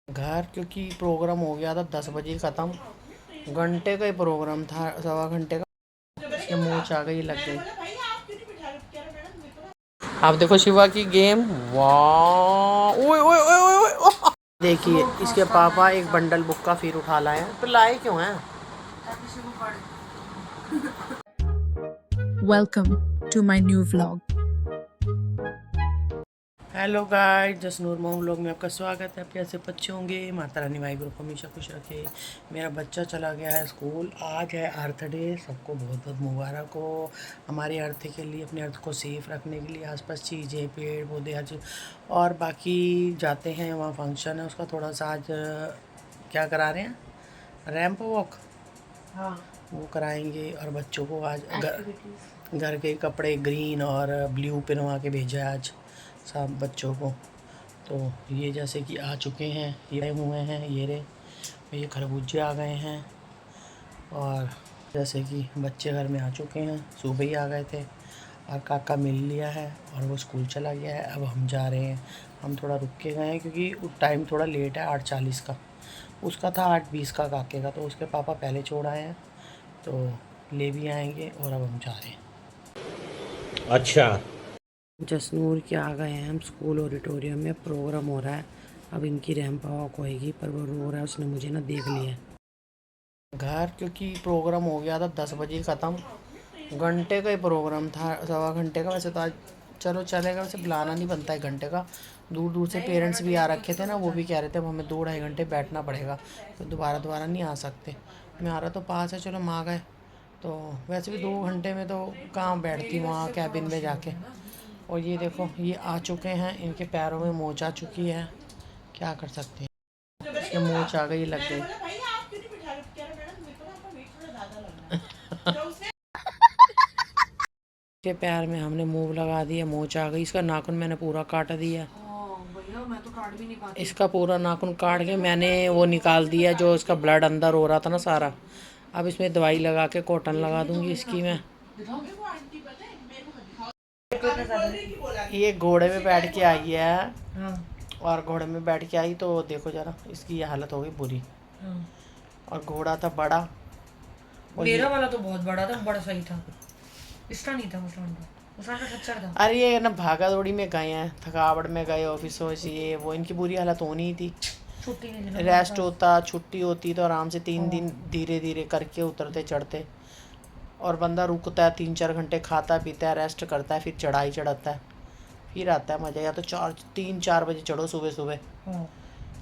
घर क्योंकि प्रोग्राम हो गया था 10 बजे ख़त्म। घंटे का ही प्रोग्राम था, 1.25 घंटे का। इसके मुँह आ गई, लग गई। आप देखो शिवा की गेम। वाह, ओए ओए ओए ओए ओए, ओह! देखिए इसके पापा एक बंडल बुक का फिर उठा लाए हैं। तो लाए क्यों हैं? Welcome to my new vlog. Hello guys, Jasnoor मोम व्लॉग में आपका स्वागत है। आप कैसे बच्चे होंगे? माता रानी माई ग्रुप हमेशा खुश रखे। मेरा बच्चा चला गया है स्कूल। आज है अर्थ डे। सबको बहुत बहुत मुबारक हो। हमारी अर्थ के लिए, अपने अर्थ को सेफ रखने के लिए आसपास चीज़ें, पेड़ पौधे, हर चीज़। और बाकी जाते हैं, वहाँ फंक्शन है उसका। थोड़ा सा आज क्या करा रहे हैं, रैंप वॉक। हाँ, वो कराएंगे। और बच्चों को आज घर के कपड़े ग्रीन और ब्लू पहनवा के भेजा है आज सब बच्चों को। तो ये जैसे कि आ चुके हैं, ये आए हुए हैं, ये खरबूजे आ गए हैं। और जैसे कि बच्चे घर में आ चुके हैं, सुबह ही आ गए थे। और काका मिल लिया है और वो स्कूल चला गया है। अब हम जा रहे हैं। हम थोड़ा रुक के गए हैं क्योंकि टाइम थोड़ा लेट है, 8:40 का। उसका था 8:20 का काके का, तो उसके पापा पहले छोड़ आए हैं। तो ले भी आएंगे और अब हम जा रहे हैं। अच्छा, जसनूर के आ गए हैं हम स्कूल ऑडिटोरियम में। प्रोग्राम हो रहा है। अब इनकी रैंप वॉक होएगी, पर वो रो रहा है, उसने मुझे ना देख लिया है। घर क्योंकि प्रोग्राम हो गया था 10 बजे ख़त्म। घंटे का ही प्रोग्राम था, 1.25 घंटे का। वैसे तो आज चलो चलेगा, वैसे बुलाना नहीं बनता है घंटे का। दूर दूर से पेरेंट्स भी आ रखे थे ना, वो भी कह रहे थे अब हमें 2-2.5 घंटे बैठना पड़ेगा, तो दोबारा दोबारा नहीं आ सकते। हमारा तो पास है, चलो हम आ गए। तो वैसे भी 2 घंटे में तो कहाँ बैठती वहाँ कैबिन में जाके। और ये देखो, ये आ चुके हैं, इनके पैरों में मोच आ चुकी है। क्या कर सकते हैं, इसके मोच आ गई, लग गई। के पैर में हमने मूव लगा दिया, मोच आ गई। इसका नाखून मैंने पूरा काट दिया। भैया मैं तो काट भी नहीं पाती। इसका पूरा नाखून काट के मैंने वो निकाल दिया, जो इसका ब्लड अंदर हो रहा था ना सारा। अब इसमें दवाई लगा के कॉटन लगा दूंगी इसकी मैं। ये घोड़े में बैठ के आई है। हाँ। और घोड़े में बैठ के आई तो देखो जरा, इसकी ये हालत हो गई बुरी। हाँ। और घोड़ा था बड़ा। मेरा वाला तो बहुत बड़ा था, बड़ा सही था। इसका नहीं था, उसका खच्चर था। अरे ये ना भागा दौड़ी में गए हैं, थकावट में गए ऑफिसों से, ये वो इनकी बुरी हालत होनी ही थी। छुट्टी नहीं थी, रेस्ट होता, छुट्टी होती तो आराम से 3 दिन धीरे धीरे करके उतरते चढ़ते। और बंदा रुकता है, 3-4 घंटे खाता पीता है, रेस्ट करता है, फिर चढ़ाई चढ़ाता है, फिर आता है मज़ा। या तो 3-4 बजे चढ़ो सुबह सुबह।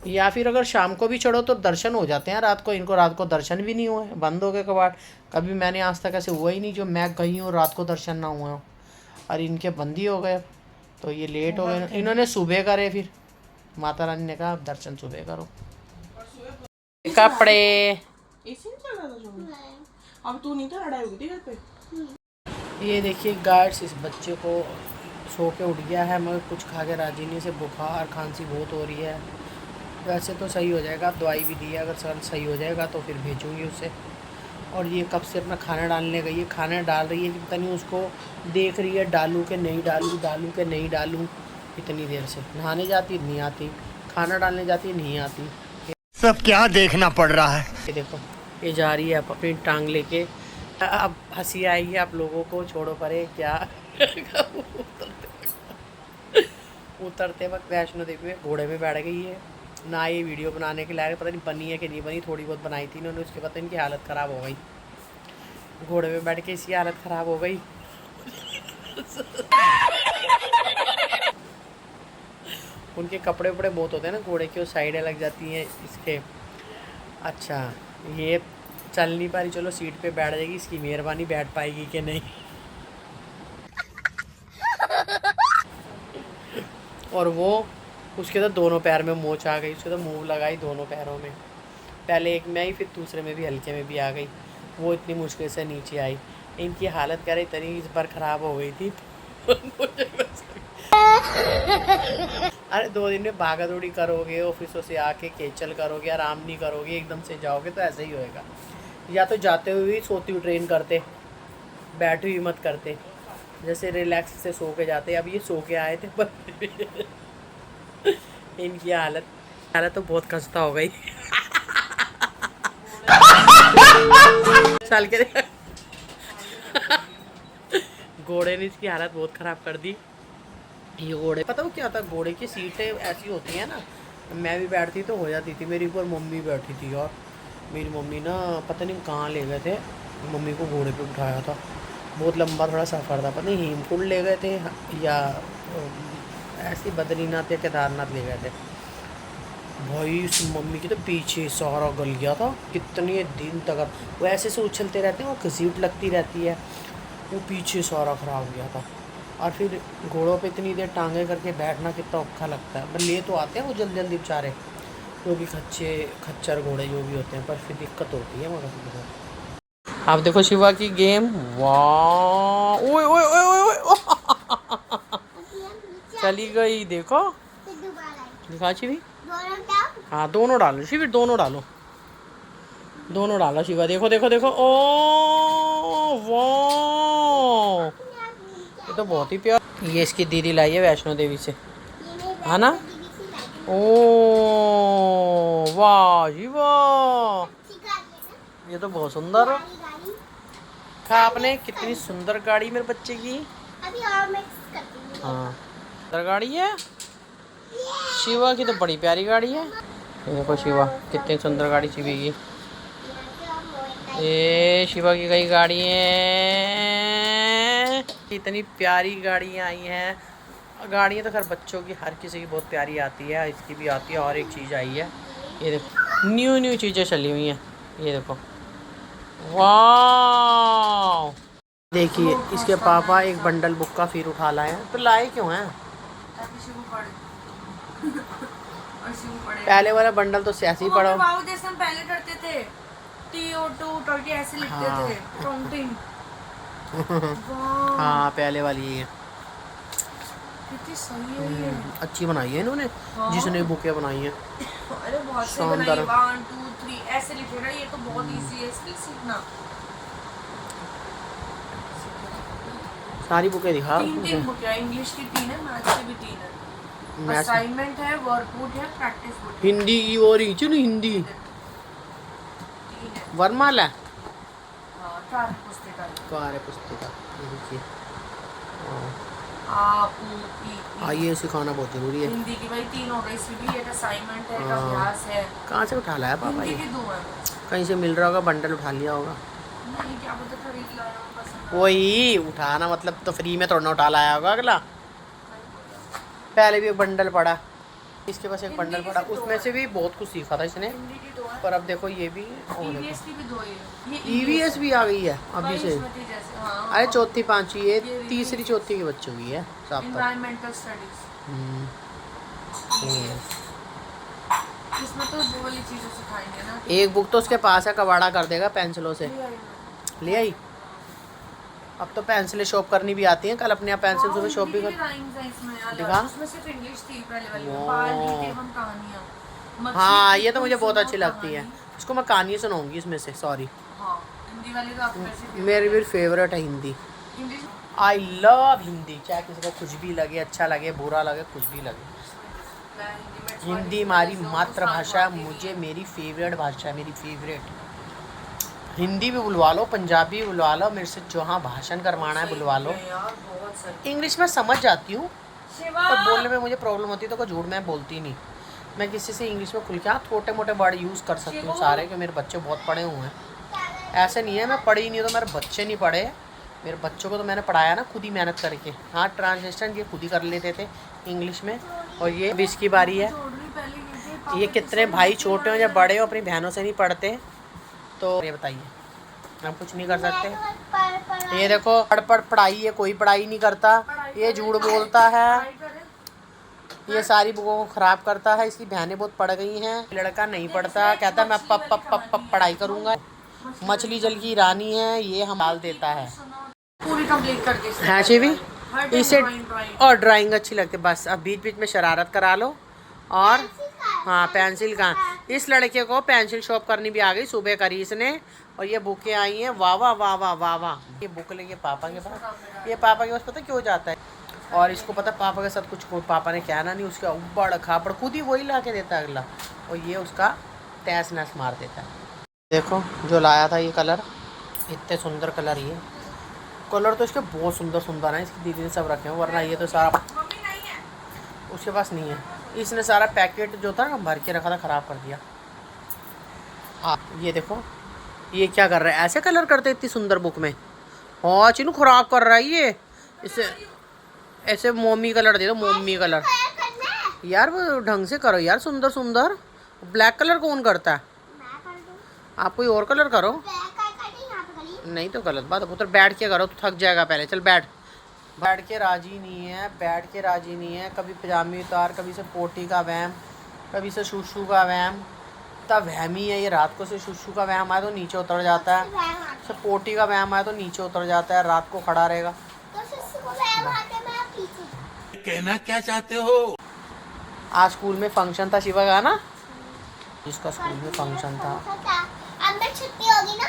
या फिर अगर शाम को भी चढ़ो तो दर्शन हो जाते हैं। रात को इनको रात को दर्शन भी नहीं हुए, बंद हो गए कबाड़। कभी मैंने आज तक ऐसे हुआ ही नहीं जो मैं गई हूँ रात को दर्शन ना हुए हो। और इनके बंद ही हो गए। तो ये लेट हो गए, इन्होंने सुबह करे। फिर माता रानी ने कहा दर्शन सुबह करो। कपड़े अब तू नहीं था, लड़ाई हुई थी घर पे। ये देखिए गाइड्स, इस बच्चे को सो के उठ गया है मगर कुछ खा के राजी नहीं से। बुखार खांसी बहुत हो रही है। वैसे तो सही हो जाएगा, दवाई भी दी है, अगर सर सही हो जाएगा तो फिर भेजूँगी उसे। और ये कब से अपना खाना डालने गई है, खाना डाल रही है कि पता नहीं, उसको देख रही है डालूँ कि नहीं डालूँ, डालूँ कि नहीं डालूँ। इतनी देर से नहाने जाती नहीं आती, खाना डालने जाती नहीं आती। सब क्या देखना पड़ रहा है। ये देखो, ये जा रही है अपनी टांग लेके। अब हंसी आएगी आप लोगों को, छोड़ो परे क्या। उतरते वक्त वैष्णो देवी में घोड़े में बैठ गई है ना। ये वीडियो बनाने के लायक पता नहीं बनी है कि नहीं बनी, थोड़ी बहुत बनाई थी इन्होंने, उसके बाद इनकी हालत ख़राब हो गई। घोड़े में बैठ के इसकी हालत ख़राब हो गई। उनके कपड़े वपड़े बहुत होते हैं ना घोड़े के, वो साइडें लग जाती हैं इसके। अच्छा, ये चल नहीं पा रही, चलो सीट पे बैठ जाएगी, इसकी मेहरबानी, बैठ पाएगी कि नहीं। और वो उसके तो दोनों पैर में मोच आ गई, उसके तो मूव लगाई दोनों पैरों में। पहले एक में आई, फिर दूसरे में भी, हल्के में भी आ गई। वो इतनी मुश्किल से नीचे आई। इनकी हालत कह रही इतनी इस बार ख़राब हो गई थी। अरे 2 दिन में भागा दौड़ी करोगे, ऑफिसों से आके केचल करोगे, आराम नहीं करोगे, एकदम से जाओगे तो ऐसे ही होएगा। या तो जाते हुए ही सोती हुई ट्रेन करते, बैठी हुई मत करते, जैसे रिलैक्स से सो के जाते। अब ये सो के आए थे पर इनकी हालत यार तो बहुत खस्ता हो गई चल के घोड़े ने इसकी हालत बहुत ख़राब कर दी। ये घोड़े पता हो क्या होता है, घोड़े की सीटें ऐसी होती हैं ना, मैं भी बैठती तो हो जाती थी, मेरी ऊपर मम्मी बैठी थी यार। मेरी मम्मी ना पता नहीं कहाँ ले गए थे, मम्मी को घोड़े पे उठाया था, बहुत लंबा थोड़ा सफ़र था, पता नहीं हेमकुंड ले गए थे या ऐसे बद्रीनाथ या केदारनाथ ले गए थे। भाई उस मम्मी के तो पीछे सारा गल गया था, कितने दिन तक वो ऐसे से उछलते रहते हैं, वो घसीट लगती रहती है, वो पीछे सारा ख़राब हो गया था। और फिर घोड़ों पे इतनी देर टांगे करके बैठना कितना औखा लगता है। ले तो आते हैं वो जल्दी जल्दी बेचारे, जो भी खच्चर घोड़े जो भी होते हैं, पर फिर दिक्कत होती है मगर। आप देखो शिवा की गेम, वाह ओए ओए ओए ओए चली गई, देखो दिखा शिवी। हाँ दोनों डालो शिविर, दोनों डालो, दोनों डालो शिवा। देखो देखो देखो, ओ वाह, ये तो बहुत ही प्यार। ये इसकी दीदी लाई है वैष्णो देवी से, है ना। ओ वाह जी वाह, ये तो बहुत सुंदर है। कहा आपने कितनी सुंदर गाड़ी मेरे बच्चे की। हाँ सुंदर गाड़ी है शिवा की, तो बड़ी प्यारी गाड़ी है। ये देखो शिवा कितनी सुंदर गाड़ी शिवी की, ये शिवा की कई गाड़ी है, इतनी प्यारी गाड़ियाँ आई हैं। गाड़ियाँ तो खैर बच्चों की हर किसी की बहुत प्यारी आती है, इसकी भी आती है। और एक चीज़ आई है, ये देखो न्यू न्यू चीज़ें चली हुई हैं, ये देखो वाह। देखिए इसके पापा एक बंडल बुक का फिर उठा लाए हैं, तो लाए क्यों हैं? पहले वाला बंडल तो सियासी ही पड़ा। जैसे हम पहले करते थे, TO2 30 ऐसे लिखते थे, काउंटिंग। हाँ पहले वाली है, कितनी सही है ये। अच्छी बनाई है इन्होंने, जिसने बुकें बनाई हैं। अरे बहुत सही शानदार। बनाई, 1 2 3 ऐसे लिखेगा, ये तो बहुत इजी है, इसलिए सीखना। सारी बुकें दिखा। 3 बुकें हैं, इंग्लिश की 3 है, मैथ्स की भी 3 है। असाइनमेंट है, वर्कबुक है, प्रैक्टिस बुक है। हिंदी की और हिंदी 3 है। वरमाला हाँ, 4 पुस्तकें। कार्य पुस्तिका, ये देखिए। ये सिखाना बहुत जरूरी है। हिंदी की भाई 3 हो गई, इसमें भी एक असाइनमेंट है, एक अभ्यास है। कहाँ से उठा लाया पापा हिंदी ये? की 2 है। कहीं से मिल रहा होगा, बंडल उठा लिया होगा। नहीं क्या पता, खरीद लाया हो, पसंद। वही उठाना मतलब तो फ्री में थोड़ा ना उठा लाया होगा अगला। पहले भी एक बंडल पड़ा, इसके पास एक बंडल पड़ा, उसमें से भी बहुत कुछ सीखा था इसने। हिंदी की 2 है। पर अब देखो ये भी EVS की भी 2 है। ये EVS भी आ गई है अभी से। बाईसवीं जैसे, हाँ। अरे चौथी पांचवी, ये तीसरी चौथी के बच्चों की है साफ तक। एनवायरमेंटल स्टडीज, इसमें तो वो वाली चीजें सिखाएंगे ना। एक बुक तो उसके पास है, कबाड़ा कर देगा पेंसिलों से। ले आई। अब तो पेंसिलें शॉप करनी भी आती हैं, कल अपने यहाँ पेंसिल सुबह शॉप भी कर। दिखा। उसमें सिर्फ इंग्लिश थी पहले वाली में, बाल गीत एवं कहानियाँ। हाँ ये तो मुझे बहुत अच्छी लगती है, इसको मैं कहानी सुनाऊंगी इसमें से। सॉरी हाँ, हिंदी वाली तो आपको ऐसे मेरी भी फेवरेट है Hindi. English. I love Hindi, चाहे किसी को कुछ भी लगे, अच्छा लगे बुरा लगे, कुछ भी लगे, मैं हिंदी में हिंदी हमारी मातृभाषा है, मुझे मेरी फेवरेट भाषा है, मेरी फेवरेट। हिंदी भी बुलवा लो, पंजाबी भी बुलवा लो, मेरे से जहाँ भाषण करवाना है बुलवा लो। यार बहुत सही। इंग्लिश में समझ जाती हूँ, शिवा पर बोलने में मुझे प्रॉब्लम होती है, तो कोई झूठ मैं बोलती नहीं। मैं किसी से इंग्लिश में खुल के छोटे मोटे वर्ड यूज़ कर सकती हूँ सारे, कि मेरे बच्चे बहुत पढ़े हुए हैं। ऐसे नहीं है मैं पढ़ी नहीं तो मेरे बच्चे नहीं पढ़े, मेरे बच्चों को तो मैंने पढ़ाया ना खुद ही मेहनत करके। हाँ ट्रांसलेशन ये खुद ही कर लेते थे इंग्लिश में। और ये अब इसकी बारी है। ये कितने भाई छोटे हो या बड़े हो अपनी बहनों से नहीं पढ़ते, तो ये बताइए हम कुछ नहीं कर सकते। ये देखो पढ़ाई है, कोई पढ़ाई नहीं करता, ये झूठ बोलता है, ये सारी बुकों को ख़राब करता है। इसकी बहनें बहुत पढ़ गई हैं, लड़का नहीं पढ़ता, कहता है मैं पप पढ़ाई करूँगा। मछली जल की रानी है, ये हम डाल देता है पूरी कंप्लीट करके। हाँ शिवी इसे। और ड्राइंग अच्छी लगती है, बस अब बीच बीच में शरारत करा लो। और हाँ पेंसिल का, इस लड़के को पेंसिल शॉप करनी भी आ गई, सुबह करी इसने। और ये बुकें आई हैं, वाह वाह वाह वाह वाह वाह। ये बुक लेके पापा के पास, ये पापा के पास पता क्यों जाता है, और इसको पता पापा के साथ कुछ पापा ने कहना नहीं, उसका उबड़ खापड़ खुद ही वही ला के देता है अगला। और ये उसका तहस नहस मार देता है। देखो जो लाया था ये कलर, इतने सुंदर कलर, ये कलर तो इसके बहुत सुंदर सुंदर हैं। इसकी दीदी ने सब रखे हैं, वरना ये तो सारा उसके पास नहीं है। इसने सारा पैकेट जो था ना भर के रखा था, ख़राब कर दिया। ये देखो ये क्या कर रहा है, ऐसे कलर करते इतनी सुंदर बुक में। हाँ चिनू ख़राब कर रहा है ये। इसे ऐसे मोमी कलर दे दो, मोमी कलर। यार वो ढंग से करो यार, सुंदर सुंदर। ब्लैक कलर कौन करता है? आप कोई और कलर करो। नहीं तो गलत बात है पुत्र, बैठ के करो तो थक जाएगा पहले। चल बैठ। बैठ के राजी नहीं है, बैठ के राजी नहीं है। कभी पजामी उतार, कभी से पोटी का वहम, कभी से शूशू का वहम। इतना वहमी है ये। रात को से शूशू का वहम आया तो नीचे उतर जाता है, से पोटी का वहम आया तो नीचे उतर जाता है, रात को खड़ा रहेगा। कहना क्या चाहते हो? आज स्कूल में फंक्शन था शिवा का ना, इसका स्कूल में फंक्शन था। छुट्टी होगी ना,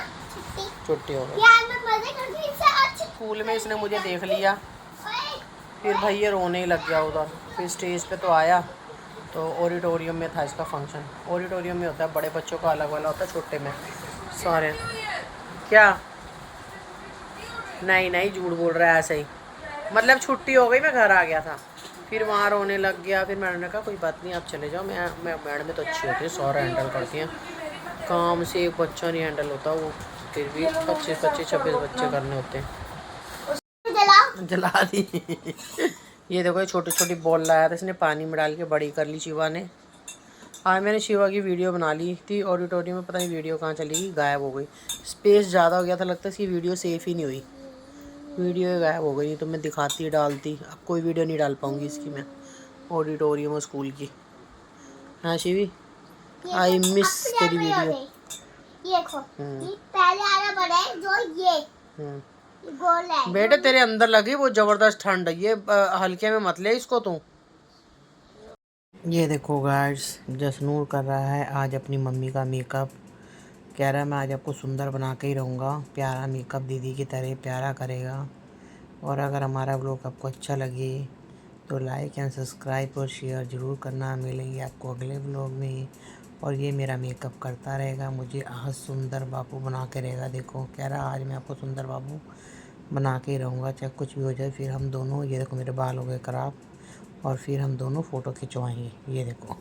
छुट्टी हो गई। यार मैं मजे कर रही हूं। स्कूल में इसने मुझे देख लिया, फिर भाई ये रोने ही लग गया उधर। फिर स्टेज पे तो आया, तो ऑडिटोरियम में था इसका फंक्शन। ऑडिटोरियम में होता है, बड़े बच्चों का अलग वाला होता है, छोटे में सारे। क्या? नहीं नहीं झूठ बोल रहा है, ऐसे ही। मतलब छुट्टी हो गई, मैं घर आ गया था, फिर वहाँ रोने लग गया। फिर मैंने कहा कोई बात नहीं, आप चले जाओ। मैं मैडम तो अच्छी होती है, सारा हैंडल करती हैं। काम से एक बच्चा नहीं हैंडल होता, वो फिर भी 25-26 बच्चे करने होते हैं। जला दी। ये देखो ये छोटी छोटी बॉल लाया था इसने, पानी में डाल के बड़ी कर ली शिवा ने। आज मैंने शिवा की वीडियो बना ली थी ऑडिटोरियम में, पता नहीं वीडियो कहाँ चली गई, गायब हो गई। स्पेस ज़्यादा हो गया था, लगता है इसकी वीडियो सेफ़ ही नहीं हुई, वीडियो गायब हो गई। तो मैं दिखाती डालती, अब कोई वीडियो नहीं डाल पाऊँगी इसकी मैं, ऑडिटोरियम और स्कूल की। हाँ शिवी, आई मिस तेरी वीडियो। ये देखो, ये पहले आना बड़ा है जो ये गोल है। बेटे तेरे अंदर लगी वो जबरदस्त ठंड, ये हल्के में मत ले इसको तू। ये देखो गाइस, जसनूर कर रहा है आज अपनी मम्मी का मेकअप। कह रहा है मैं आज आपको सुंदर बना के ही रहूँगा, प्यारा मेकअप दीदी की तरह प्यारा करेगा। और अगर हमारा व्लॉग आपको अच्छा लगे तो लाइक एंड सब्सक्राइब और शेयर ज़रूर करना। मिलेंगे आपको अगले व्लॉग में। और ये मेरा मेकअप करता रहेगा, मुझे आज सुंदर बाबू बना के रहेगा। देखो कह रहा आज मैं आपको सुंदर बाबू बना के ही रहूँगा, चाहे कुछ भी हो जाए। फिर हम दोनों, ये देखो मेरे बाल हो गए ख़राब, और फिर हम दोनों फ़ोटो खिंचवाएंगे। ये देखो।